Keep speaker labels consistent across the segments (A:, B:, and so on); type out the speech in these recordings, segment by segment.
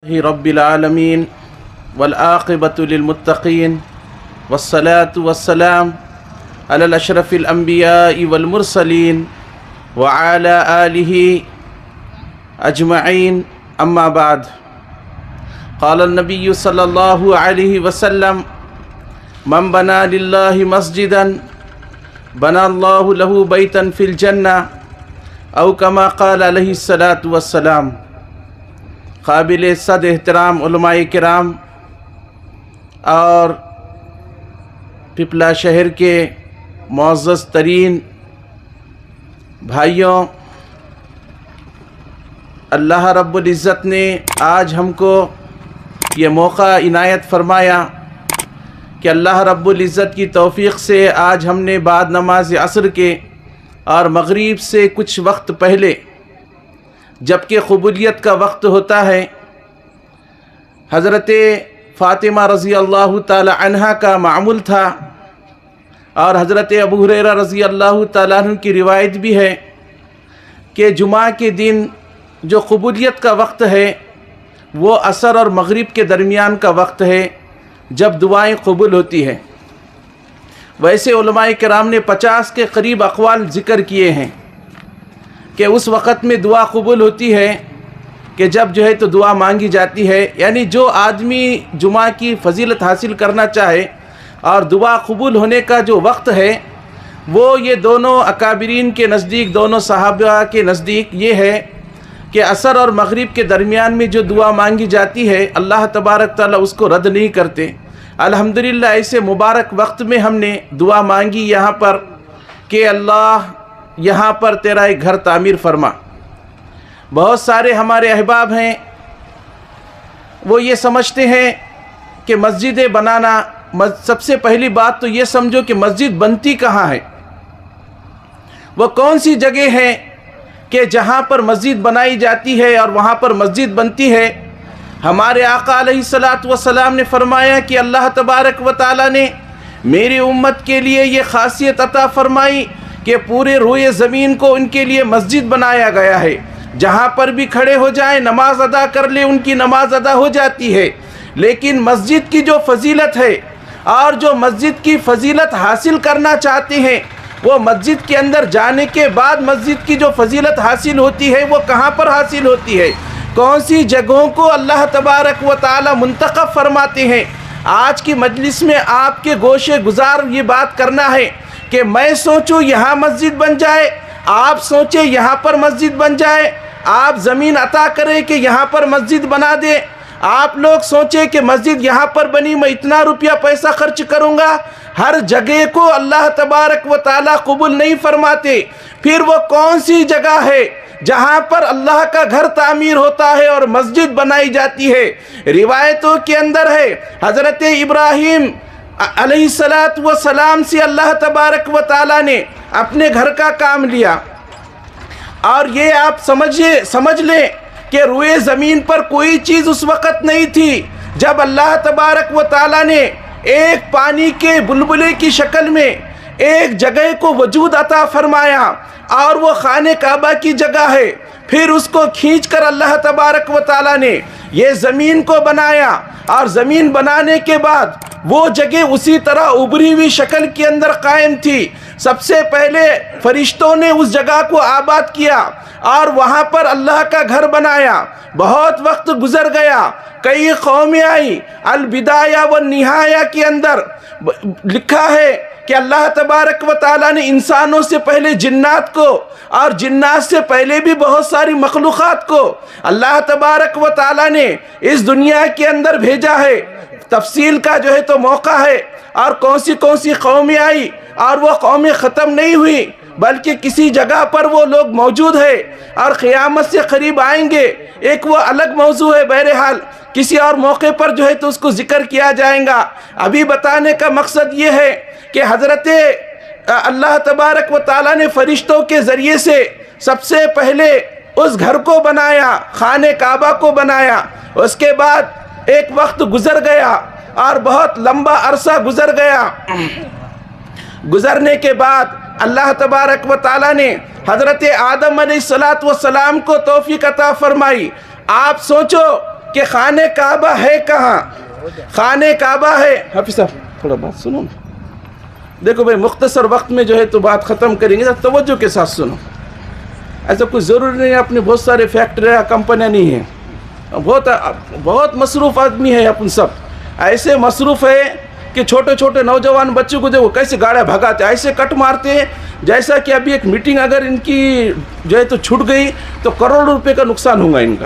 A: رب العالمين والعاقبة للمتقين والصلاة والسلام على الأشرف الأنبياء والمرسلين وعلى آله أجمعين أما بعد قال النبي صلى الله عليه وسلم من بنى لله مسجدا بنى الله له بيتا في الجنة أو كما قال عليه الصلاة والسلام۔ قابل صد احترام علماء کرام اور پپلا شہر کے معزز ترین بھائیوں، اللہ رب العزت نے آج ہم کو یہ موقع عنایت فرمایا کہ اللہ رب العزت کی توفیق سے آج ہم نے بعد نماز عصر کے اور مغرب سے کچھ وقت پہلے، جبکہ قبولیت کا وقت ہوتا ہے، حضرت فاطمہ رضی اللہ تعالی عنہا کا معمول تھا، اور حضرت ابو ہریرہ رضی اللہ تعالیٰ عنہ کی روایت بھی ہے کہ جمعہ کے دن جو قبولیت کا وقت ہے وہ عصر اور مغرب کے درمیان کا وقت ہے جب دعائیں قبول ہوتی ہیں۔ ویسے علماء کرام نے 50 کے قریب اقوال ذکر کیے ہیں کہ اس وقت میں دعا قبول ہوتی ہے کہ جب جو ہے تو دعا مانگی جاتی ہے، یعنی جو آدمی جمعہ کی فضیلت حاصل کرنا چاہے اور دعا قبول ہونے کا جو وقت ہے وہ یہ دونوں اکابرین کے نزدیک، دونوں صحابہ کے نزدیک یہ ہے کہ عصر اور مغرب کے درمیان میں جو دعا مانگی جاتی ہے اللہ تبارک تعالیٰ اس کو رد نہیں کرتے۔ الحمدللہ ایسے مبارک وقت میں ہم نے دعا مانگی یہاں پر کہ اللہ یہاں پر تیرا ایک گھر تعمیر فرما۔ بہت سارے ہمارے احباب ہیں وہ یہ سمجھتے ہیں کہ مسجدیں بنانا، سب سے پہلی بات تو یہ سمجھو کہ مسجد بنتی کہاں ہے، وہ کون سی جگہ ہے کہ جہاں پر مسجد بنائی جاتی ہے اور وہاں پر مسجد بنتی ہے۔ ہمارے آقا علیہ الصلاۃ والسلام نے فرمایا کہ اللہ تبارک و تعالیٰ نے میری امت کے لیے یہ خاصیت عطا فرمائی کہ پورے روئے زمین کو ان کے لیے مسجد بنایا گیا ہے، جہاں پر بھی کھڑے ہو جائیں نماز ادا کر لیں ان کی نماز ادا ہو جاتی ہے۔ لیکن مسجد کی جو فضیلت ہے اور جو مسجد کی فضیلت حاصل کرنا چاہتے ہیں وہ مسجد کے اندر جانے کے بعد مسجد کی جو فضیلت حاصل ہوتی ہے وہ کہاں پر حاصل ہوتی ہے، کون سی جگہوں کو اللہ تبارک و تعالی منتخب فرماتے ہیں۔ آج کی مجلس میں آپ کے گوشے گزار یہ بات کرنا ہے کہ میں سوچوں یہاں مسجد بن جائے، آپ سوچیں یہاں پر مسجد بن جائے، آپ زمین عطا کریں کہ یہاں پر مسجد بنا دیں، آپ لوگ سوچیں کہ مسجد یہاں پر بنی میں اتنا روپیہ پیسہ خرچ کروں گا۔ ہر جگہ کو اللہ تبارک و تعالیٰ قبول نہیں فرماتے۔ پھر وہ کون سی جگہ ہے جہاں پر اللہ کا گھر تعمیر ہوتا ہے اور مسجد بنائی جاتی ہے؟ روایتوں کے اندر ہے حضرت ابراہیم علیہ السلام سے اللہ تبارک و تعالیٰ نے اپنے گھر کا کام لیا، اور یہ آپ سمجھ لیں کہ روئے زمین پر کوئی چیز اس وقت نہیں تھی جب اللہ تبارک و تعالیٰ نے ایک پانی کے بلبلے کی شکل میں ایک جگہ کو وجود عطا فرمایا، اور وہ خانہ کعبہ کی جگہ ہے۔ پھر اس کو کھینچ کر اللہ تبارک و تعالیٰ نے یہ زمین کو بنایا، اور زمین بنانے کے بعد وہ جگہ اسی طرح ابھری ہوئی شکل کے اندر قائم تھی۔ سب سے پہلے فرشتوں نے اس جگہ کو آباد کیا اور وہاں پر اللہ کا گھر بنایا۔ بہت وقت گزر گیا، کئی قومیں آئیں۔ البدایہ والنہایہ کے اندر لکھا ہے کہ اللہ تبارک و تعالیٰ نے انسانوں سے پہلے جنات کو اور جنات سے پہلے بھی بہت ساری مخلوقات کو اللہ تبارک و تعالیٰ نے اس دنیا کے اندر بھیجا ہے۔ تفصیل کا جو ہے تو موقع ہے، اور کون سی قومیں آئی، اور وہ قومیں ختم نہیں ہوئی بلکہ کسی جگہ پر وہ لوگ موجود ہیں اور قیامت سے قریب آئیں گے، ایک وہ الگ موضوع ہے۔ بہرحال کسی اور موقع پر جو ہے تو اس کو ذکر کیا جائے گا۔ ابھی بتانے کا مقصد یہ ہے کہ حضرت اللہ تبارک و تعالیٰ نے فرشتوں کے ذریعے سے سب سے پہلے اس گھر کو بنایا، خانہ کعبہ کو بنایا۔ اس کے بعد ایک وقت گزر گیا اور بہت لمبا عرصہ گزر گیا۔ گزرنے کے بعد اللہ تبارک و تعالیٰ نے حضرت آدم علیہ السلام کو توفیق عطا فرمائی۔ آپ سوچو کہ خانہ کعبہ ہے کہاں؟ خانہ کعبہ ہے، حافظ صاحب تھوڑا بات سنو نا، دیکھو بھائی مختصر وقت میں جو ہے تو بات ختم کریں گے، توجہ کے ساتھ سنو، ایسا کوئی ضروری نہیں ہے اپنے بہت سارے فیکٹریاں کمپنیاں نہیں ہیں، بہت مصروف آدمی ہے، اپن سب ایسے مصروف ہے کہ چھوٹے چھوٹے نوجوان بچوں کو دیکھو کیسے گاڑیاں بھگاتے ہیں، ایسے کٹ مارتے ہیں جیسا کہ ابھی ایک میٹنگ اگر ان کی جو ہے تو چھوٹ گئی تو کروڑوں روپے کا نقصان ہوگا ان کا،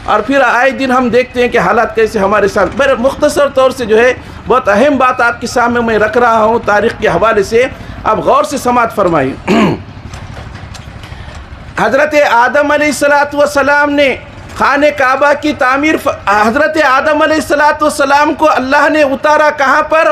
A: اور پھر آئے دن ہم دیکھتے ہیں کہ حالات کیسے ہمارے ساتھ۔ میرے مختصر طور سے جو ہے بہت اہم بات آپ کے سامنے میں رکھ رہا ہوں تاریخ کے حوالے سے، آپ غور سے سماعت فرمائیے۔ حضرت آدم علیہ السلام نے خانہ کعبہ کی تعمیر، حضرت آدم علیہ السلام کو اللہ نے اتارا کہاں پر؟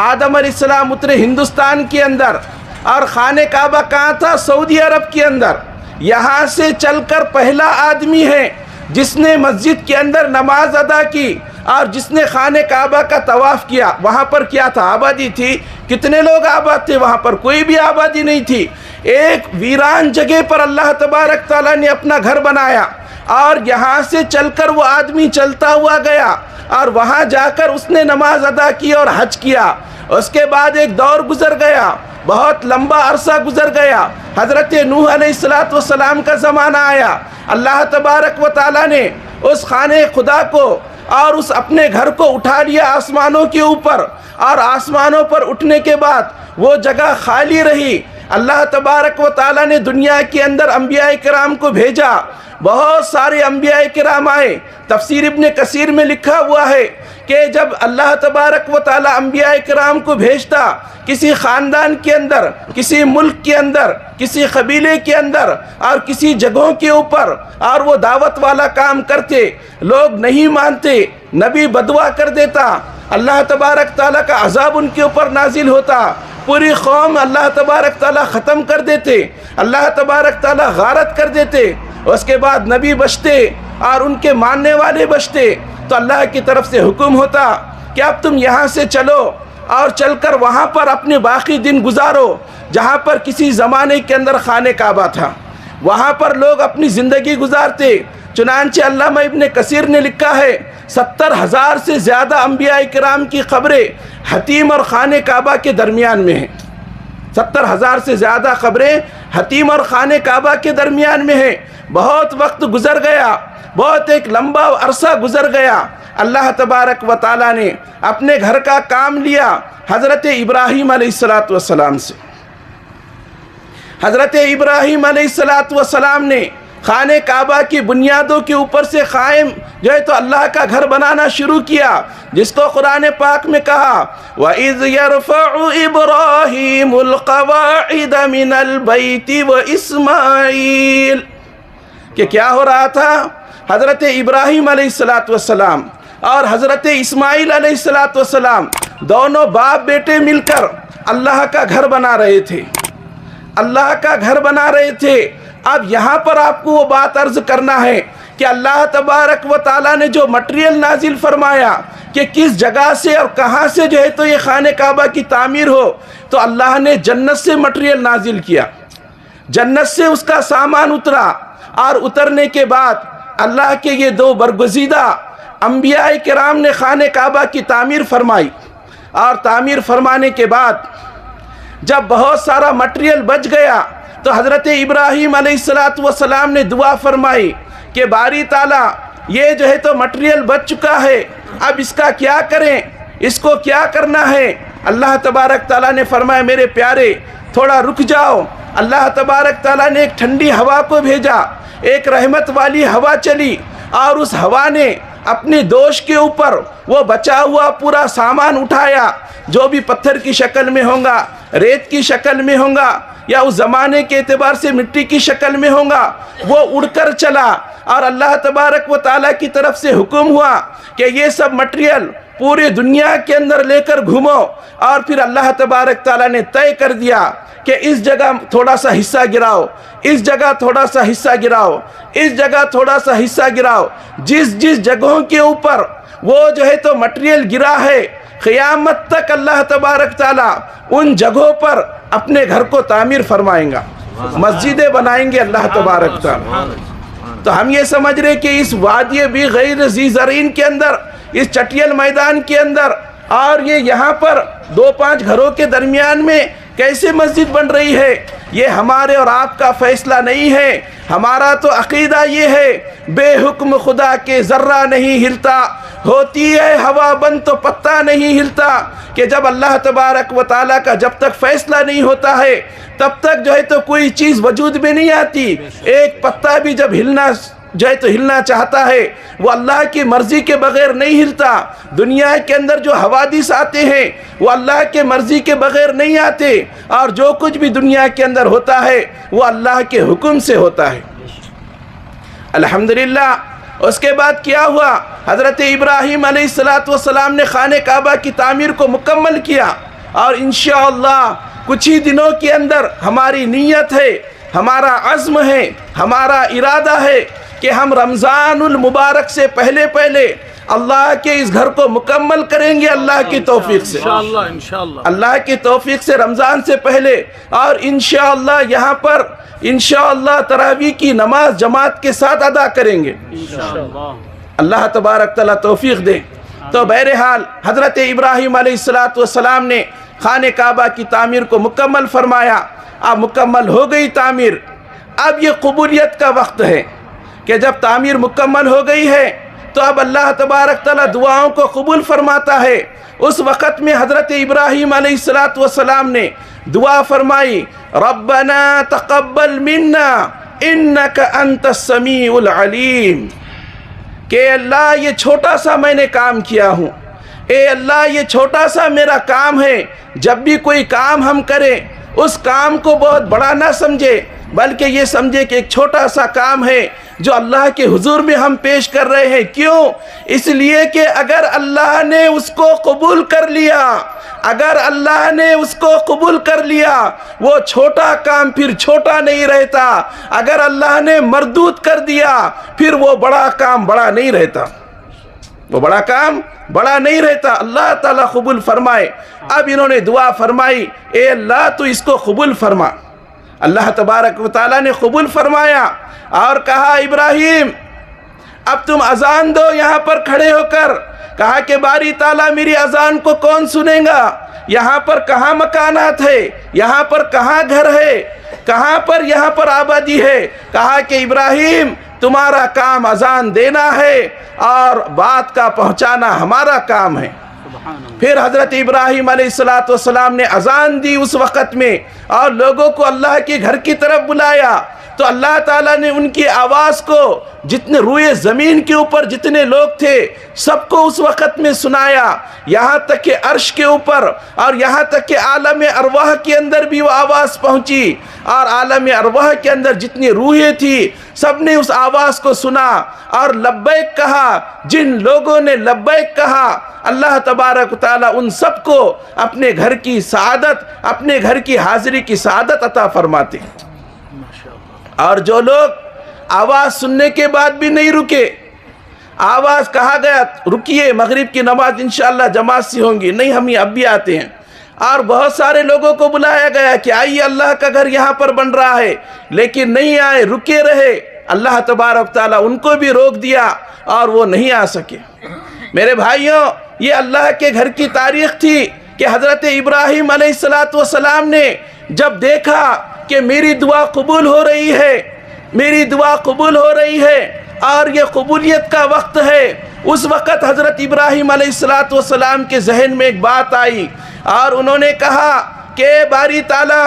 A: آدم علیہ السلام اترے ہندوستان کے اندر، اور خانہ کعبہ کہاں تھا؟ سعودی عرب کے اندر۔ یہاں سے چل کر پہلا آدمی ہے جس نے مسجد کے اندر نماز ادا کی اور جس نے خانہ کعبہ کا طواف کیا۔ وہاں پر کیا تھا؟ آبادی تھی۔ کتنے لوگ آباد تھے وہاں پر؟ کوئی بھی آبادی نہیں تھی۔ ایک ویران جگہ پر اللہ تبارک تعالیٰ نے اپنا گھر بنایا، اور یہاں سے چل کر وہ آدمی چلتا ہوا گیا اور وہاں جا کر اس نے نماز ادا کی اور حج کیا۔ اس کے بعد ایک دور گزر گیا، بہت لمبا عرصہ گزر گیا، حضرت نوح علیہ السلام کا زمانہ آیا۔ اللہ تبارک و تعالیٰ نے اس خانہ خدا کو اور اس اپنے گھر کو اٹھا لیا آسمانوں کے اوپر، اور آسمانوں پر اٹھنے کے بعد وہ جگہ خالی رہی۔ اللہ تبارک و تعالیٰ نے دنیا کے اندر انبیاء کرام کو بھیجا، بہت سارے انبیاء کرام آئے۔ تفسیر ابن کثیر میں لکھا ہوا ہے کہ جب اللہ تبارک و تعالیٰ انبیاء کرام کو بھیجتا کسی خاندان کے اندر، کسی ملک کے اندر، کسی قبیلے کے اندر اور کسی جگہوں کے اوپر، اور وہ دعوت والا کام کرتے، لوگ نہیں مانتے، نبی بدعا کر دیتا، اللہ تبارک تعالیٰ کا عذاب ان کے اوپر نازل ہوتا، پوری قوم اللہ تبارک تعالیٰ ختم کر دیتے، اللہ تبارک تعالیٰ غارت کر دیتے۔ اس کے بعد نبی بچتے اور ان کے ماننے والے بچتے، تو اللہ کی طرف سے حکم ہوتا کہ اب تم یہاں سے چلو اور چل کر وہاں پر اپنے باقی دن گزارو جہاں پر کسی زمانے کے اندر خانہ کعبہ تھا، وہاں پر لوگ اپنی زندگی گزارتے۔ چنانچہ علامہ ابن کثیر نے لکھا ہے 70,000 سے زیادہ انبیاء کرام کی قبریں حتیم اور خانہ کعبہ کے درمیان میں ہیں۔ 70,000 سے زیادہ قبریں حتیم اور خانہ کعبہ کے درمیان میں ہیں۔ بہت وقت گزر گیا، بہت ایک لمبا عرصہ گزر گیا، اللہ تبارک و تعالیٰ نے اپنے گھر کا کام لیا حضرت ابراہیم علیہ السلام سے۔ حضرت ابراہیم علیہ السلام نے خانہ کعبہ کی بنیادوں کے اوپر سے قائم جو ہے تو اللہ کا گھر بنانا شروع کیا، جس کو قرآن پاک میں کہا وَإِذْ يَرْفَعُ إِبْرَاهِيمُ الْقَوَاعِدَ مِنَ الْبَيْتِ وَإِسْمَاعِيلُ، کہ کیا ہو رہا تھا؟ حضرت ابراہیم علیہ السلام اور حضرت اسماعیل علیہ السلام دونوں باپ بیٹے مل کر اللہ کا گھر بنا رہے تھے، اللہ کا گھر بنا رہے تھے۔ اب یہاں پر آپ کو وہ بات عرض کرنا ہے کہ اللہ تبارک و تعالیٰ نے جو مٹیریل نازل فرمایا کہ کس جگہ سے اور کہاں سے جو ہے تو یہ خانہ کعبہ کی تعمیر ہو، تو اللہ نے جنت سے مٹیریل نازل کیا، جنت سے اس کا سامان اترا، اور اترنے کے بعد اللہ کے یہ دو برگزیدہ انبیاء کرام نے خانہ کعبہ کی تعمیر فرمائی، اور تعمیر فرمانے کے بعد جب بہت سارا مٹیریل بچ گیا تو حضرت ابراہیم علیہ السلام نے دعا فرمائی کہ باری تعالیٰ یہ جو ہے تو مٹیریل بچ چکا ہے، اب اس کا کیا کریں، اس کو کیا کرنا ہے؟ اللہ تبارک تعالیٰ نے فرمایا میرے پیارے تھوڑا رک جاؤ۔ اللہ تبارک تعالیٰ نے ایک ٹھنڈی ہوا کو بھیجا، ایک رحمت والی ہوا چلی، اور اس ہوا نے اپنے دوش کے اوپر وہ بچا ہوا پورا سامان اٹھایا، جو بھی پتھر کی شکل میں ہوگا، ریت کی شکل میں ہوگا، یا اس زمانے کے اعتبار سے مٹی کی شکل میں ہوگا، وہ اڑ کر چلا، اور اللہ تبارک و تعالیٰ کی طرف سے حکم ہوا کہ یہ سب مٹیریل پورے دنیا کے اندر لے کر گھومو، اور پھر اللہ تبارک تعالیٰ نے طے کر دیا کہ اس جگہ تھوڑا سا حصہ گراؤ، اس جگہ تھوڑا سا حصہ گراؤ، اس جگہ تھوڑا سا حصہ گراؤ۔ جس جس جگہوں کے اوپر وہ جو ہے تو مٹیریل گرا ہے، قیامت تک اللہ تبارک تعالیٰ ان جگہوں پر اپنے گھر کو تعمیر فرمائیں گا، مسجدیں بنائیں گے اللہ تبارک تعالیٰ۔ تو ہم یہ سمجھ رہے کہ اس وادی بھی غیر ذی زرعین کے اندر، اس چٹیل میدان کے اندر، اور یہ یہاں پر 2-5 گھروں کے درمیان میں کیسے مسجد بن رہی ہے؟ یہ ہمارے اور آپ کا فیصلہ نہیں ہے. ہمارا تو عقیدہ یہ ہے بے حکم خدا کے ذرہ نہیں ہلتا، ہوتی ہے ہوا بند تو پتہ نہیں ہلتا. کہ جب اللہ تبارک و تعالیٰ کا جب تک فیصلہ نہیں ہوتا ہے تب تک جو ہے تو کوئی چیز وجود میں نہیں آتی. ایک پتا بھی جب ہلنا جو ہے تو ہلنا چاہتا ہے وہ اللہ کی مرضی کے بغیر نہیں ہلتا. دنیا کے اندر جو حوادث آتے ہیں وہ اللہ کے مرضی کے بغیر نہیں آتے، اور جو کچھ بھی دنیا کے اندر ہوتا ہے وہ اللہ کے حکم سے ہوتا ہے. الحمدللہ. اس کے بعد کیا ہوا؟ حضرت ابراہیم علیہ السلام نے خانہ کعبہ کی تعمیر کو مکمل کیا، اور انشاءاللہ کچھ ہی دنوں کے اندر ہماری نیت ہے، ہمارا عزم ہے، ہمارا ارادہ ہے کہ ہم رمضان المبارک سے پہلے اللہ کے اس گھر کو مکمل کریں گے اللہ کی توفیق سے، انشاءاللہ اللہ کی توفیق سے رمضان سے پہلے. اور انشاءاللہ یہاں پر انشاءاللہ تراویح کی نماز جماعت کے ساتھ ادا کریں گے، اللہ تبارک تعالیٰ توفیق دے. تو بہرحال حضرت ابراہیم علیہ السلام نے خانہ کعبہ کی تعمیر کو مکمل فرمایا. اب مکمل ہو گئی تعمیر. اب یہ قبولیت کا وقت ہے کہ جب تعمیر مکمل ہو گئی ہے تو اب اللہ تبارک تعالیٰ دعاؤں کو قبول فرماتا ہے. اس وقت میں حضرت ابراہیم علیہ السلام نے دعا فرمائی، ربنا تقبل منا انک انت السمیع العلیم. کہ اللہ یہ چھوٹا سا میں نے کام کیا ہوں، اے اللہ یہ چھوٹا سا میرا کام ہے. جب بھی کوئی کام ہم کریں اس کام کو بہت بڑا نہ سمجھے، بلکہ یہ سمجھے کہ ایک چھوٹا سا کام ہے جو اللہ کے حضور میں ہم پیش کر رہے ہیں. کیوں؟ اس لیے کہ اگر اللہ نے اس کو قبول کر لیا، اگر اللہ نے اس کو قبول کر لیا، وہ چھوٹا کام پھر چھوٹا نہیں رہتا. اگر اللہ نے مردود کر دیا پھر وہ بڑا کام بڑا نہیں رہتا، وہ بڑا کام بڑا نہیں رہتا. اللہ تعالیٰ قبول فرمائے. اب انہوں نے دعا فرمائی، اے اللہ تو اس کو قبول فرما. اللہ تبارک و تعالیٰ نے قبول فرمایا اور کہا، ابراہیم اب تم اذان دو یہاں پر کھڑے ہو کر. کہا کہ باری تعالیٰ میری اذان کو کون سنے گا؟ یہاں پر کہاں مکانات ہے؟ یہاں پر کہاں گھر ہے؟ کہاں پر یہاں پر آبادی ہے؟ کہا کہ ابراہیم تمہارا کام اذان دینا ہے اور بات کا پہنچانا ہمارا کام ہے. پھر حضرت ابراہیم علیہ السلام نے اذان دی اس وقت میں اور لوگوں کو اللہ کے گھر کی طرف بلایا. تو اللہ تعالیٰ نے ان کی آواز کو جتنے روئے زمین کے اوپر جتنے لوگ تھے سب کو اس وقت میں سنایا، یہاں تک کہ عرش کے اوپر اور یہاں تک کہ عالم ارواح کے اندر بھی وہ آواز پہنچی. اور عالم ارواح کے اندر جتنی روحیں تھی سب نے اس آواز کو سنا اور لبیک کہا. جن لوگوں نے لبیک کہا اللہ تبارک و تعالیٰ ان سب کو اپنے گھر کی سعادت، اپنے گھر کی حاضری کی سعادت عطا فرماتے. اور جو لوگ آواز سننے کے بعد بھی نہیں رکے، آواز کہا گیا رکیے مغرب کی نماز انشاءاللہ جماعت سے ہوں گی، نہیں ہم اب بھی آتے ہیں. اور بہت سارے لوگوں کو بلایا گیا کہ آئیے اللہ کا گھر یہاں پر بن رہا ہے، لیکن نہیں آئے، رکے رہے. اللہ تبارک تعالیٰ ان کو بھی روک دیا اور وہ نہیں آ سکے. میرے بھائیوں، یہ اللہ کے گھر کی تاریخ تھی کہ حضرت ابراہیم علیہ السلام نے جب دیکھا کہ میری دعا قبول ہو رہی ہے، میری دعا قبول ہو رہی ہے اور یہ قبولیت کا وقت ہے، اس وقت حضرت ابراہیم علیہ السلام کے ذہن میں ایک بات آئی اور انہوں نے کہا کہ باری تعالیٰ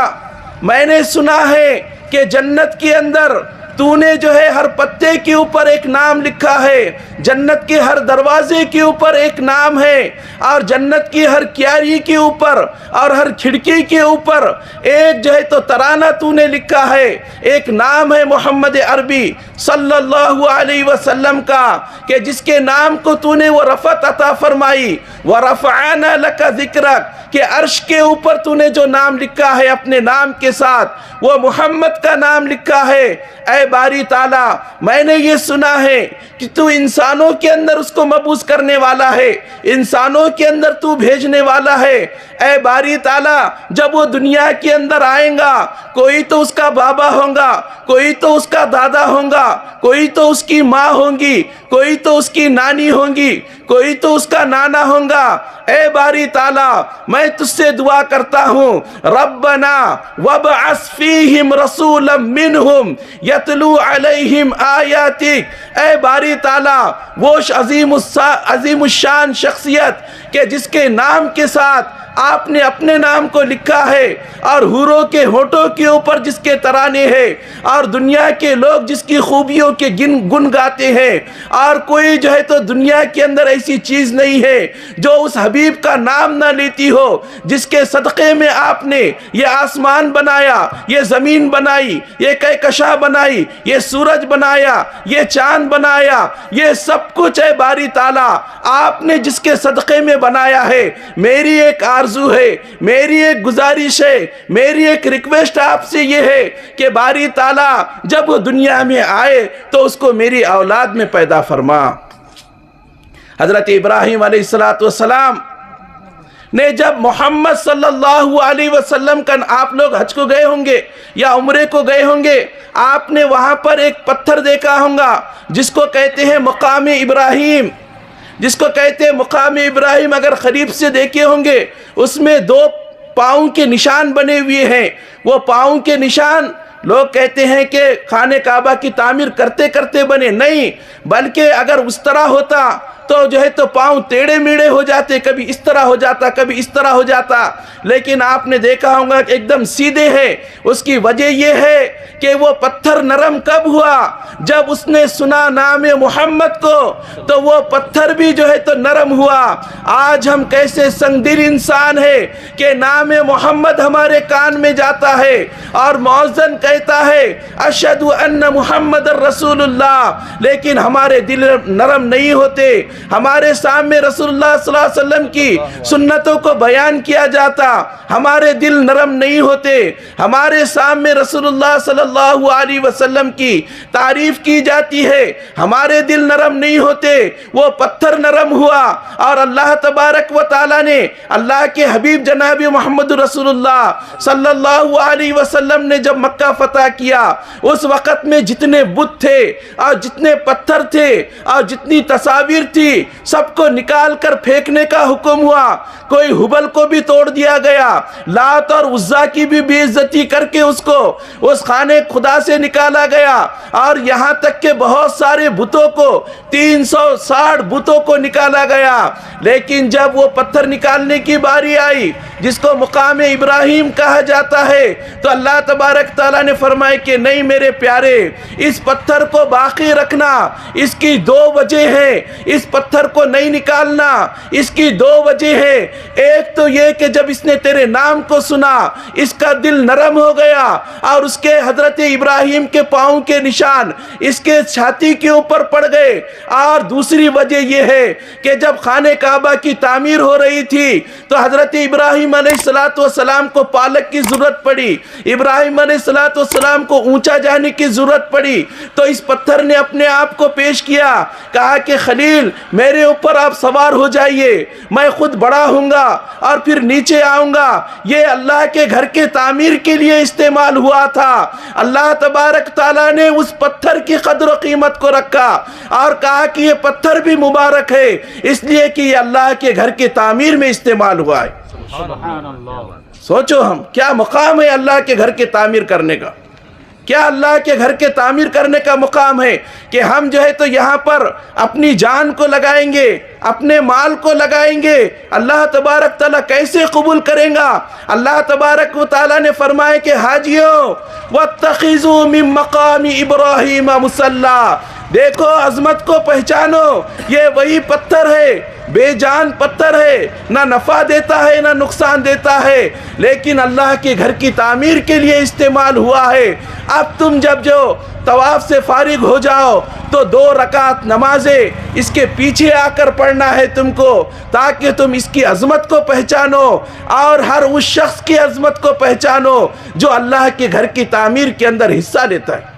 A: میں نے سنا ہے کہ جنت کے اندر تو نے جو ہے ہر پتے کے اوپر ایک نام لکھا ہے، جنت کے ہر دروازے کے اوپر ایک نام ہے، اور جنت کی ہر کیاری کے اوپر اور ہر کھڑکی کے اوپر ایک جو ہے تو ترانہ تو نے لکھا ہے. ایک نام ہے محمد عربی صلی اللہ علیہ وسلم کا کہ جس کے نام کو تو نے وہ رفعت عطا فرمائی. وَرَفَعَنَا لَكَ ذِكْرَكَ کہ عرش کے اوپر تو نے جو نام لکھا ہے اپنے نام کے ساتھ وہ محمد کا نام لکھا ہے. اے باری تعالیٰ میں نے یہ سنا ہے کہ تو انسانوں کے اندر اس کو مبعوث کرنے والا ہے، انسانوں کے اندر تو بھیجنے والا ہے۔ اے باری تعالیٰ جب وہ دنیا کے اندر آئیں گا، کوئی تو اس کا بابا ہوگا، کوئی تو اس کا دادا ہوگا، کوئی تو اس کی ماں ہوگی، کوئی تو اس کی نانی ہوگی، کوئی تو اس کا نانا ہوگا۔ اے باری تعالیٰ میں تجھ سے دعا کرتا ہوں، ربنا وابعث فیہم رسولا منہم یتلو علیہم آیاتک۔ اے باری تعالیٰ وہ عظیم الشان شخصیت کہ جس کے نام کے ساتھ آپ نے اپنے نام کو لکھا ہے، اور حوروں کے ہونٹوں کے اوپر جس کے ترانے ہیں، اور دنیا کے لوگ جس کی خوبیوں کے گن گاتے ہیں، اور کوئی جو ہے تو دنیا کے اندر ایسی چیز نہیں ہے جو اس حبیب کا نام نہ لیتی ہو، جس کے صدقے میں آپ نے یہ آسمان بنایا، یہ زمین بنائی، یہ کہکشاں بنائی، یہ سورج بنایا، یہ چاند بنایا، یہ سب کچھ ہے باری تعالیٰ آپ نے جس کے صدقے میں بنایا ہے۔ میری ایک آرزو ہے، میری ایک گزارش ہے، میری ایک ریکویسٹ آپ سے یہ ہے کہ باری تعالیٰ جب وہ دنیا میں آئے تو اس کو میری اولاد میں پیدا فرما۔ حضرت ابراہیم علیہ السلام نے جب محمد صلی اللہ علیہ وسلم کا، آپ لوگ حج کو گئے ہوں گے یا عمرے کو گئے ہوں گے، آپ نے وہاں پر ایک پتھر دیکھا ہوگا جس کو کہتے ہیں مقام ابراہیم، جس کو کہتے ہیں مقام ابراہیم۔ اگر قریب سے دیکھے ہوں گے اس میں 2 پاؤں کے نشان بنے ہوئے ہیں۔ وہ پاؤں کے نشان لوگ کہتے ہیں کہ خانہ کعبہ کی تعمیر کرتے کرتے بنے، نہیں، بلکہ اگر اس طرح ہوتا تو جو ہے تو پاؤں ٹیڑھے میڑھے ہو جاتے، کبھی اس طرح ہو جاتا، کبھی اس طرح ہو جاتا، لیکن آپ نے دیکھا ہوگا کہ ایک دم سیدھے ہیں۔ اس کی وجہ یہ ہے کہ وہ پتھر نرم کب ہوا؟ جب اس نے سنا نام محمد کو تو وہ پتھر بھی جو ہے تو نرم ہوا۔ آج ہم کیسے سنگ دل انسان ہے کہ نام محمد ہمارے کان میں جاتا ہے اور مؤذن کہتا ہے اشہد ان محمد رسول اللہ، لیکن ہمارے دل نرم نہیں ہوتے۔ ہمارے سامنے رسول اللہ صلی اللہ علیہ وسلم کی سنتوں کو بیان کیا جاتا، ہمارے دل نرم نہیں ہوتے۔ ہمارے سامنے رسول اللہ صلی اللہ علیہ وسلم کی تعریف کی جاتی ہے، ہمارے دل نرم نہیں ہوتے۔ وہ پتھر نرم ہوا اور اللہ تبارک و تعالیٰ نے، اللہ کے حبیب جناب محمد رسول اللہ صلی اللہ علیہ وسلم نے جب مکہ فتح کیا، اس وقت میں جتنے بت تھے اور جتنے پتھر تھے اور جتنی تصاویر تھی، سب کو نکال کر پھینکنے کا حکم ہوا۔ کوئی حبل کو بھی توڑ دیا گیا، لات اور عزا کی بھی بے عزتی کر کے اس کو اس خانے خدا سے نکالا گیا، اور یہاں تک کہ بہت سارے بتوں کو 360 بتوں کو نکالا گیا۔ لیکن جب وہ پتھر نکالنے کی باری آئی جس کو مقام ابراہیم کہا جاتا ہے، تو اللہ تبارک تعالیٰ نے فرمایا کہ نہیں میرے پیارے، اس پتھر کو باقی رکھنا۔ اس کی 2 وجہ ہیں، اس پتھر کو نہیں نکالنا۔ اس کی 2 وجہ ہیں، ایک تو یہ کہ جب اس نے تیرے نام کو سنا اس کا دل نرم ہو گیا، اور اس کے حضرت ابراہیم کے پاؤں کے نشان اس کے چھاتی کے اوپر پڑ گئے۔ اور دوسری وجہ یہ ہے کہ جب خانہ کعبہ کی تعمیر ہو رہی تھی تو حضرت ابراہیم علیہ السلام کو پالک کی ضرورت پڑی، ابراہیم علیہ السلام کو اونچا جانے کی ضرورت پڑی، تو اس پتھر نے اپنے آپ کو پیش کیا، کہا کہ خلیل میرے اوپر آپ سوار ہو جائیے، میں خود بڑا ہوں گا اور پھر نیچے آؤں گا۔ یہ اللہ کے گھر کے تعمیر کے لیے استعمال ہوا تھا۔ اللہ تبارک تعالیٰ نے اس پتھر کی قدر و قیمت کو رکھا اور کہا کہ یہ پتھر بھی مبارک ہے، اس لیے کہ یہ اللہ کے گھر کے تعمیر میں استعمال ہوا ہے۔ سوچو ہم کیا مقام ہے اللہ کے گھر کے تعمیر کرنے کا، کیا اللہ کے گھر کے تعمیر کرنے کا مقام ہے کہ ہم جو ہے تو یہاں پر اپنی جان کو لگائیں گے، اپنے مال کو لگائیں گے۔ اللہ تبارک تعالیٰ کیسے قبول کریں گا؟ اللہ تبارک و تعالیٰ نے فرمایا کہ حاجیوں وَاتَّخِذُوا مِن مَّقَامِ إِبْرَاهِيمَ مُصَلًّى، دیکھو عظمت کو پہچانو، یہ وہی پتھر ہے، بے جان پتھر ہے، نہ نفع دیتا ہے نہ نقصان دیتا ہے، لیکن اللہ کے گھر کی تعمیر کے لیے استعمال ہوا ہے۔ اب تم جب جو طواف سے فارغ ہو جاؤ تو 2 رکعت نمازیں اس کے پیچھے آ کر پڑھنا ہے تم کو، تاکہ تم اس کی عظمت کو پہچانو اور ہر اس شخص کی عظمت کو پہچانو جو اللہ کے گھر کی تعمیر کے اندر حصہ لیتا ہے۔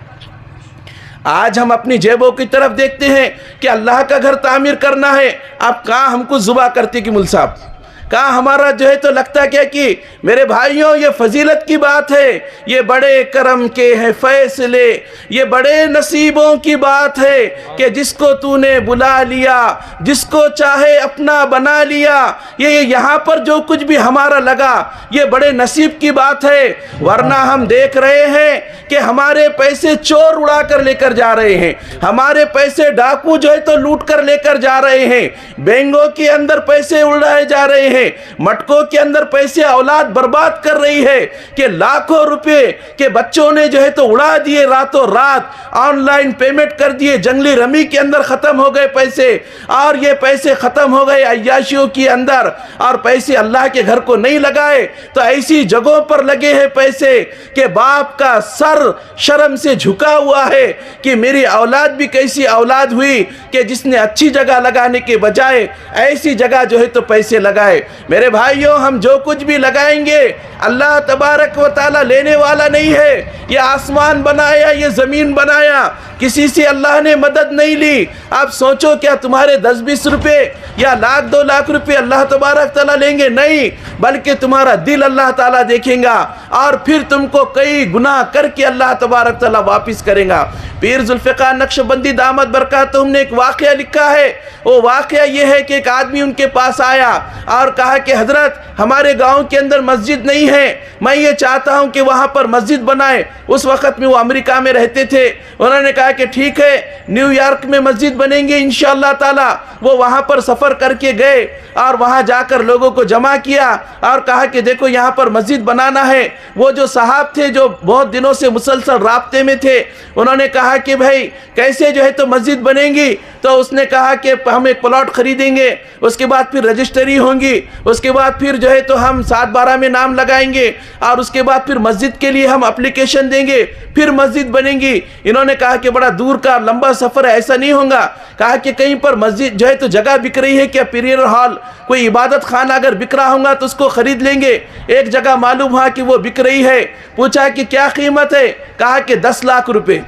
A: آج ہم اپنی جیبوں کی طرف دیکھتے ہیں کہ اللہ کا گھر تعمیر کرنا ہے، اب کہاں ہم کو ذبح کرتے کہ مل صاحب، کہاں ہمارا جو ہے تو لگتا کیا کہ میرے بھائیوں یہ فضیلت کی بات ہے، یہ بڑے کرم کے ہیں فیصلے، یہ بڑے نصیبوں کی بات ہے کہ جس کو تو نے بلا لیا، جس کو چاہے اپنا بنا لیا، یہ یہاں پر جو کچھ بھی ہمارا لگا یہ بڑے نصیب کی بات ہے، ورنہ ہم دیکھ رہے ہیں کہ ہمارے پیسے چور اڑا کر لے کر جا رہے ہیں، ہمارے پیسے ڈاکو جو ہے تو لوٹ کر لے کر جا رہے ہیں، بینگوں کے اندر پیسے اڑائے جا رہے ہیں، مٹکوں کے اندر پیسے اولاد برباد کر رہی ہے کہ لاکھوں روپے کے بچوں نے جو ہے تو اڑا دیے راتوں رات، آن لائن پیمنٹ کر دیے، جنگلی رمی کے اندر ختم ہو گئے پیسے، اور یہ پیسے ختم ہو گئے عیاشیوں کے اندر، اور پیسے اللہ کے گھر کو نہیں لگائے تو ایسی جگہوں پر لگے ہیں پیسے کہ باپ کا سر شرم سے جھکا ہوا ہے کہ میری اولاد بھی کیسی اولاد ہوئی کہ جس نے اچھی جگہ لگانے کے بجائے ایسی جگہ جو ہے تو پیسے لگائے۔ میرے بھائیوں ہم جو کچھ بھی لگائیں گے اللہ تبارک و تعالی لینے والا نہیں ہے، یہ آسمان بنایا، یہ زمین بنایا، کسی سے اللہ نے مدد نہیں لی۔ آپ سوچو کیا تمہارے 10-20 روپے یا لاکھ 2 لاکھ روپے اللہ تبارک تعالیٰ لیں گے؟ نہیں، بلکہ تمہارا دل اللہ تعالیٰ دیکھیں گا، اور پھر تم کو کئی گناہ کر کے اللہ تبارک تعالیٰ واپس کریں گا۔ پیر ذوالفقار نقشبندی دامت برکاتہم نے ایک واقعہ لکھا ہے، وہ واقعہ یہ ہے کہ ایک آدمی ان کے پاس آیا اور کہا کہ حضرت ہمارے گاؤں کے اندر مسجد نہیں ہے، میں یہ چاہتا ہوں کہ وہاں پر مسجد بنائے۔ اس وقت میں وہ امریکہ میں رہتے تھے، انہوں نے کہا کہ ٹھیک ہے نیو یارک میں مسجد بنیں گے انشاءاللہ تعالی۔ وہ وہاں پر سفر کر کے گئے اور وہاں جا کر لوگوں کو جمع کیا اور کہا کہ دیکھو یہاں پر مسجد بنانا ہے۔ وہ جو صاحب تھے جو بہت دنوں سے مسلسل رابطے میں تھے، انہوں نے کہا کہ بھائی کیسے جو ہے تو مسجد بنیں گی؟ تو اس نے کہا کہ ہم ایک پلاٹ خریدیں گے، اس کے بعد پھر رجسٹری ہوں گی، اس کے بعد پھر جو ہے تو ہم 7/12 میں نام لگائیں گے، اور اس کے بعد پھر مسجد کے لیے ہم اپلیکیشن دیں گے، پھر مسجد بنیں گی۔ انہوں نے کہا کہ بڑا دور کا لمبا سفر ہے، ایسا نہیں ہوگا۔ کہا کہ کہیں پر مسجد جو ہے تو جگہ بک رہی ہے کیا؟ پیریڈ ہال کوئی عبادت خانہ اگر بک رہا ہوگا تو اس کو خرید لیں گے۔ ایک جگہ معلوم ہوا کہ وہ بک رہی ہے، پوچھا کہ کیا قیمت ہے؟ کہا کہ 10 لاکھ روپے۔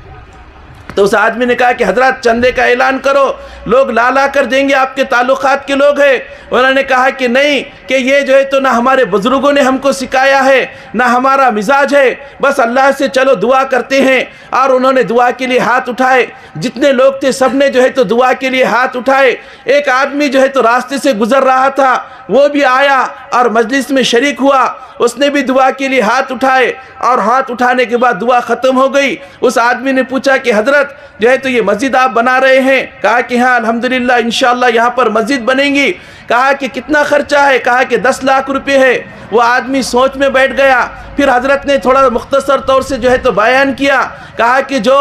A: تو اس آدمی نے کہا کہ حضرات چندے کا اعلان کرو، لوگ لا کر دیں گے، آپ کے تعلقات کے لوگ ہیں۔ انہوں نے کہا کہ نہیں، کہ یہ جو ہے تو نہ ہمارے بزرگوں نے ہم کو سکھایا ہے نہ ہمارا مزاج ہے، بس اللہ سے چلو دعا کرتے ہیں۔ اور انہوں نے دعا کے لیے ہاتھ اٹھائے، جتنے لوگ تھے سب نے جو ہے تو دعا کے لیے ہاتھ اٹھائے۔ ایک آدمی جو ہے تو راستے سے گزر رہا تھا، وہ بھی آیا اور مجلس میں شریک ہوا، اس نے بھی دعا کے لیے ہاتھ اٹھائے، اور ہاتھ اٹھانے کے بعد دعا ختم ہو گئی۔ اس آدمی نے پوچھا کہ حضرت جو ہے تو یہ مسجد آپ بنا رہے ہیں؟ کہا کہ ہاں الحمدللہ انشاءاللہ یہاں پر مسجد بنیں گی۔ کہا کہ کتنا خرچہ ہے؟ کہا کہ 10 لاکھ روپے ہے۔ وہ آدمی سوچ میں بیٹھ گیا، پھر حضرت نے تھوڑا مختصر طور سے جو ہے تو بیان کیا، کہا کہ جو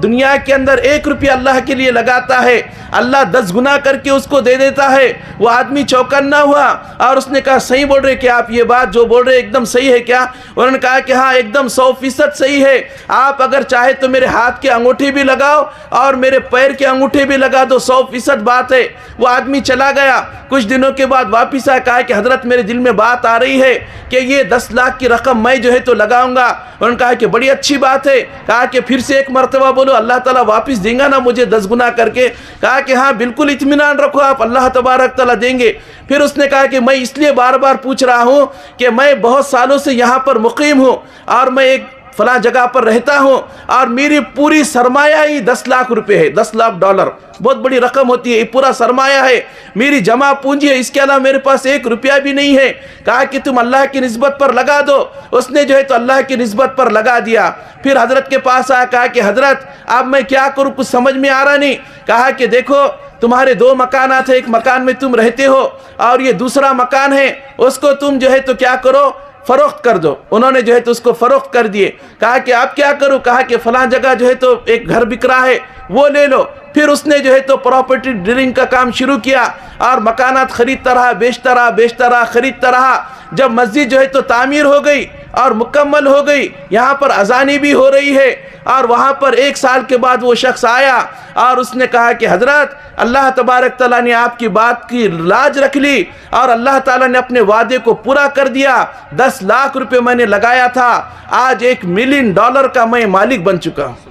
A: دنیا کے اندر 1 روپیہ اللہ کے لیے لگاتا ہے اللہ 10 گنا کر کے اس کو دے دیتا ہے۔ وہ آدمی چوکنا ہوا اور اس نے کہا صحیح بول رہے کہ آپ یہ بات جو بول رہے ایک دم صحیح ہے کیا؟ انہوں نے کہا کہ ہاں ایک دم 100% صحیح ہے، آپ اگر چاہے تو میرے ہاتھ کے انگوٹھے بھی لگاؤ اور میرے پیر کے انگوٹھے بھی لگا دو، 100% بات ہے۔ وہ آدمی چلا گیا، کچھ دنوں کے بعد واپس آیا، کہا کہ حضرت میرے دل میں بات آ رہی ہے کہ یہ 10 لاکھ کی رقم میں جو ہے تو لگاؤں گا۔ انہوں نے کہا کہ بڑی اچھی بات ہے۔ کہا کہ پھر سے ایک مرتبہ بولو اللہ تعالیٰ واپس دیں گا نا مجھے 10 گنا کر کے؟ کہا کہ ہاں بالکل اطمینان رکھو آپ، اللہ تبارک تعالیٰ دیں گے۔ پھر اس نے کہا کہ میں اس لیے بار بار پوچھ رہا ہوں کہ میں بہت سالوں سے یہاں پر مقیم ہوں اور میں ایک فلاں جگہ پر رہتا ہوں اور میری پوری سرمایہ ہی 10 لاکھ روپے ہے، 10 لاکھ ڈالر بہت بڑی رقم ہوتی ہے، یہ پورا سرمایہ ہے، میری جمع پونجی ہے، اس کے علاوہ میرے پاس 1 روپیہ بھی نہیں ہے۔ کہا کہ تم اللہ کی نسبت پر لگا دو۔ اس نے جو ہے تو اللہ کی نسبت پر لگا دیا۔ پھر حضرت کے پاس آیا، کہا کہ حضرت اب میں کیا کروں، کچھ سمجھ میں آ رہا نہیں۔ کہا کہ دیکھو تمہارے 2 مکانات ہیں، ایک مکان میں تم رہتے ہو اور یہ دوسرا مکان ہے، اس کو تم جو ہے تو کیا کرو، فروخت کر دو۔ انہوں نے جو ہے تو اس کو فروخت کر دیے۔ کہا کہ آپ کیا کروں؟ کہا کہ فلاں جگہ جو ہے تو ایک گھر بک رہا ہے وہ لے لو۔ پھر اس نے جو ہے تو پراپرٹی ڈیلنگ کا کام شروع کیا اور مکانات خریدتا رہا، بیچتا رہا، خریدتا رہا۔ جب مسجد جو ہے تو تعمیر ہو گئی اور مکمل ہو گئی، یہاں پر اذانی بھی ہو رہی ہے، اور وہاں پر 1 سال کے بعد وہ شخص آیا اور اس نے کہا کہ حضرت اللہ تبارک تعالیٰ نے آپ کی بات کی لاج رکھ لی اور اللہ تعالیٰ نے اپنے وعدے کو پورا کر دیا۔ 10 لاکھ روپے میں نے لگایا تھا، آج $1 ملین کا میں مالک بن چکا ہوں۔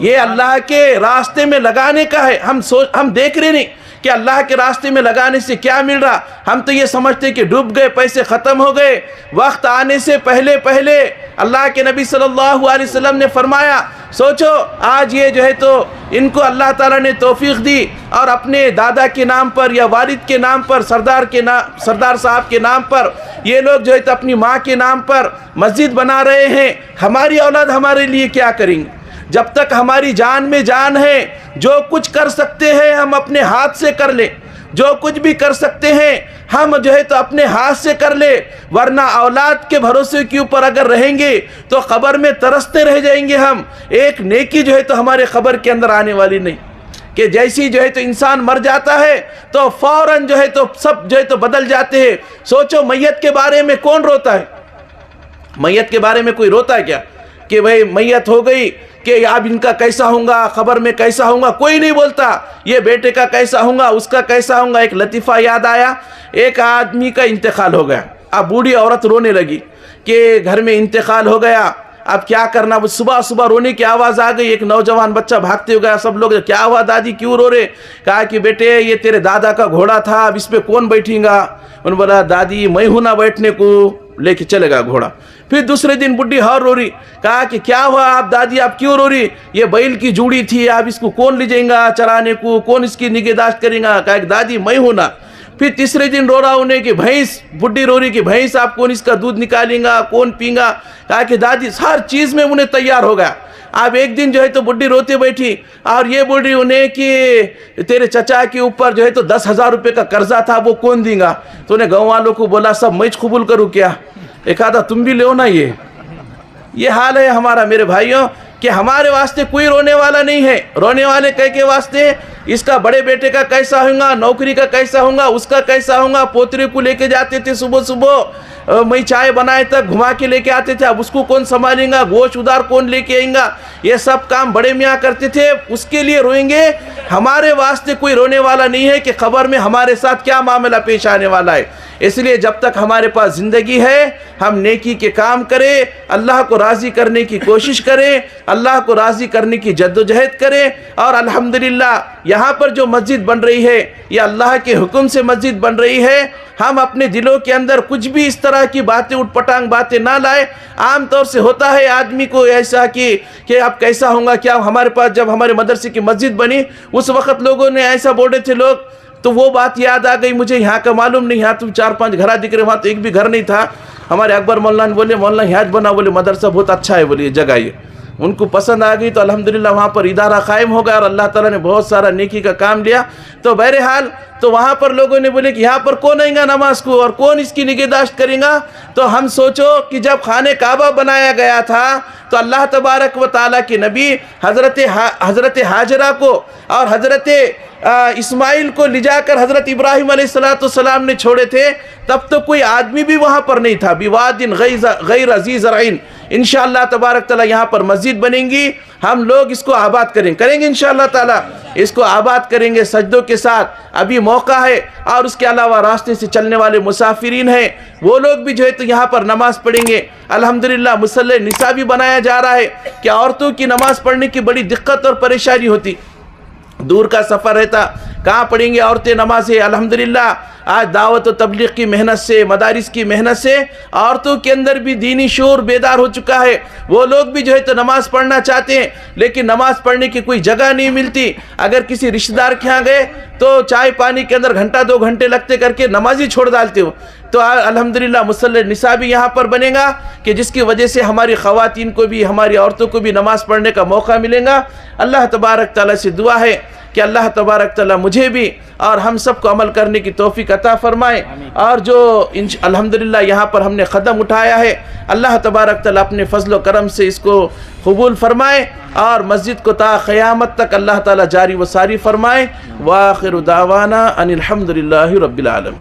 A: یہ اللہ کے راستے میں لگانے کا ہے. ہم دیکھ رہے نہیں کہ اللہ کے راستے میں لگانے سے کیا مل رہا. ہم تو یہ سمجھتے کہ ڈوب گئے, پیسے ختم ہو گئے. وقت آنے سے پہلے اللہ کے نبی صلی اللہ علیہ وسلم نے فرمایا, سوچو آج یہ جو ہے تو ان کو اللہ تعالیٰ نے توفیق دی اور اپنے دادا کے نام پر یا والد کے نام پر, سردار صاحب کے نام پر, یہ لوگ جو ہے تو اپنی ماں کے نام پر مسجد بنا رہے ہیں. ہماری اولاد ہمارے لیے کیا کریں گے؟ جب تک ہماری جان میں جان ہے, جو کچھ کر سکتے ہیں ہم اپنے ہاتھ سے کر لیں. جو کچھ بھی کر سکتے ہیں ہم جو ہے تو اپنے ہاتھ سے کر لے, ورنہ اولاد کے بھروسے کے اوپر اگر رہیں گے تو قبر میں ترستے رہ جائیں گے ہم. ایک نیکی جو ہے تو ہمارے قبر کے اندر آنے والی نہیں, کہ جیسی جو ہے تو انسان مر جاتا ہے تو فوراً جو ہے تو سب جو ہے تو بدل جاتے ہیں. سوچو میت کے بارے میں کون روتا ہے؟ میت کے بارے میں کوئی روتا ہے کیا کہ بھئی میت ہو گئی کہ اب ان کا کیسا ہوں گا, قبر میں کیسا ہوں گا؟ کوئی نہیں بولتا. یہ بیٹے کا کیسا ہوں گا, اس کا کیسا ہوں گا. ایک لطیفہ یاد آیا, ایک آدمی کا انتقال ہو گیا. اب بوڑھی عورت رونے لگی کہ گھر میں انتقال ہو گیا, اب کیا کرنا. وہ صبح رونے کی آواز آ گئی. ایک نوجوان بچہ بھاگتے ہو گیا. سب لوگ کیا ہوا دادی کیوں رو رہے؟ کہا کہ بیٹے یہ تیرے دادا کا گھوڑا تھا, اب اس پہ کون بیٹھیں گا؟ انہوں نے بولا دادی میں ہوں نا بیٹھنے کو, لے کے چلے گا گھوڑا. پھر دوسرے دن بڈھی اور رو رہی. کہا کہ کیا ہوا آپ دادی, آپ کیوں رو رہی؟ یہ بیل کی جوڑی تھی, اب اس کو کون لے جائیں گا چرانے کو, کون اس کی نگہداشت کریں گا؟ کہا کہ دادی میں ہوں نا. پھر تیسرے دن رو رہا انہیں کہ بھینس, بڈھی رو رہی کہ بھینس آپ کون اس کا دودھ نکالیں گا, کون پیں گا؟ کہا کہ دادی ہر چیز میں انہیں تیار ہو گیا. اب ایک دن جو ہے تو بڈھی روتے بیٹھی اور یہ بول رہی انہیں کہ تیرے چچا کے اوپر جو ہے تو 10,000 روپے کا قرضہ تھا, وہ کون دیں گا؟ تو انہیں گاؤں والوں کو بولا سب میں قبول کروں کیا؟ ایک آدھا تم بھی لو نا. یہ حال ہے ہمارا میرے بھائیوں کہ ہمارے واسطے کوئی رونے والا نہیں ہے. رونے والے کے واسطے اس کا بڑے بیٹے کا کیسا ہوگا, نوکری کا کیسا ہوگا, اس کا کیسا ہوگا. پوترے کو لے کے جاتے تھے صبح میں چائے بنائے تک گھما کے لے کے آتے تھے, اب اس کو کون سنبھالیں گا, گوشت ادار کون لے کے آئیں گا. یہ سب کام بڑے میاں کرتے تھے, اس کے لیے روئیں گے. ہمارے واسطے کوئی رونے والا نہیں ہے کہ خبر میں ہمارے ساتھ کیا معاملہ پیش آنے والا ہے. اس لیے جب تک ہمارے پاس زندگی ہے ہم نیکی کے کام کریں, اللہ کو راضی کرنے کی کوشش کریں, اللہ کو راضی کرنے کی جدوجہد کریں. اور الحمدللہ یہاں پر جو مسجد بن رہی ہے یہ اللہ کے حکم سے مسجد بن رہی ہے. ہم اپنے دلوں کے اندر کچھ بھی اس طرح کی باتیں اٹھ پٹانگ باتیں نہ لائیں. عام طور سے ہوتا ہے آدمی کو ایسا کہ اب کیسا ہوگا کیا. ہمارے پاس جب ہمارے مدرسے کی مسجد بنی اس وقت لوگوں نے ایسا بولے تھے لوگ, تو وہ بات یاد آ گئی مجھے. یہاں کا معلوم نہیں, یہاں تو 4-5 گھر دکھ رہے, وہاں تو ایک بھی گھر نہیں تھا. ہمارے اکبر مولانا بولے مولانا یہاں بنا, بولے مدرسہ بہت اچھا ہے, بولے یہ جگہ یہ ان کو پسند آ گئی. تو الحمدللہ وہاں پر ادارہ قائم ہو گیا اور اللہ تعالیٰ نے بہت سارا نیکی کا کام لیا. تو بہرحال تو وہاں پر لوگوں نے بولے کہ یہاں پر کون آئیں گا نماز کو اور کون اس کی نگہداشت کریں گا. تو ہم سوچو کہ جب خانہ کعبہ بنایا گیا تھا تو اللہ تبارک و تعالیٰ کے نبی حضرت حاجرہ کو اور حضرت اسماعیل کو لے جا کر حضرت ابراہیم علیہ السلام نے چھوڑے تھے. تب تو کوئی آدمی بھی وہاں پر نہیں تھا. بواد غیر ذی زرع. انشاءاللہ تبارک تعالیٰ یہاں پر مسجد بنیں گی, ہم لوگ اس کو آباد کریں گے انشاءاللہ تعالیٰ. اس کو آباد کریں گے سجدوں کے ساتھ. ابھی موقع ہے. اور اس کے علاوہ راستے سے چلنے والے مسافرین ہیں, وہ لوگ بھی جو ہے تو یہاں پر نماز پڑھیں گے. الحمدللہ مصلی نساء بھی بنایا جا رہا ہے کہ عورتوں کی نماز پڑھنے کی بڑی دقت اور پریشانی ہوتی, دور کا سفر رہتا, کہاں پڑھیں گے عورتیں نمازیں. الحمدللہ آج دعوت و تبلیغ کی محنت سے, مدارس کی محنت سے عورتوں کے اندر بھی دینی شعور بیدار ہو چکا ہے. وہ لوگ بھی جو ہے تو نماز پڑھنا چاہتے ہیں, لیکن نماز پڑھنے کی کوئی جگہ نہیں ملتی. اگر کسی رشتہ دار کے ہاں گئے تو چائے پانی کے اندر گھنٹہ 2 گھنٹے لگتے کر کے نماز ہی چھوڑ ڈالتے ہو. تو الحمدللہ مصلی نساء بھی یہاں پر بنے گا کہ جس کی وجہ سے ہماری خواتین کو بھی, ہماری عورتوں کو بھی نماز پڑھنے کا موقع ملے گا. اللہ تبارک تعالیٰ سے دعا ہے کہ اللہ تبارک تعالیٰ مجھے بھی اور ہم سب کو عمل کرنے کی توفیق عطا فرمائے. اور جو الحمدللہ یہاں پر ہم نے قدم اٹھایا ہے, اللہ تبارک تعالیٰ اپنے فضل و کرم سے اس کو قبول فرمائے اور مسجد کو تا قیامت تک اللہ تعالیٰ جاری و ساری فرمائے. وآخر دعوانا ان الحمدللہ رب العالمین.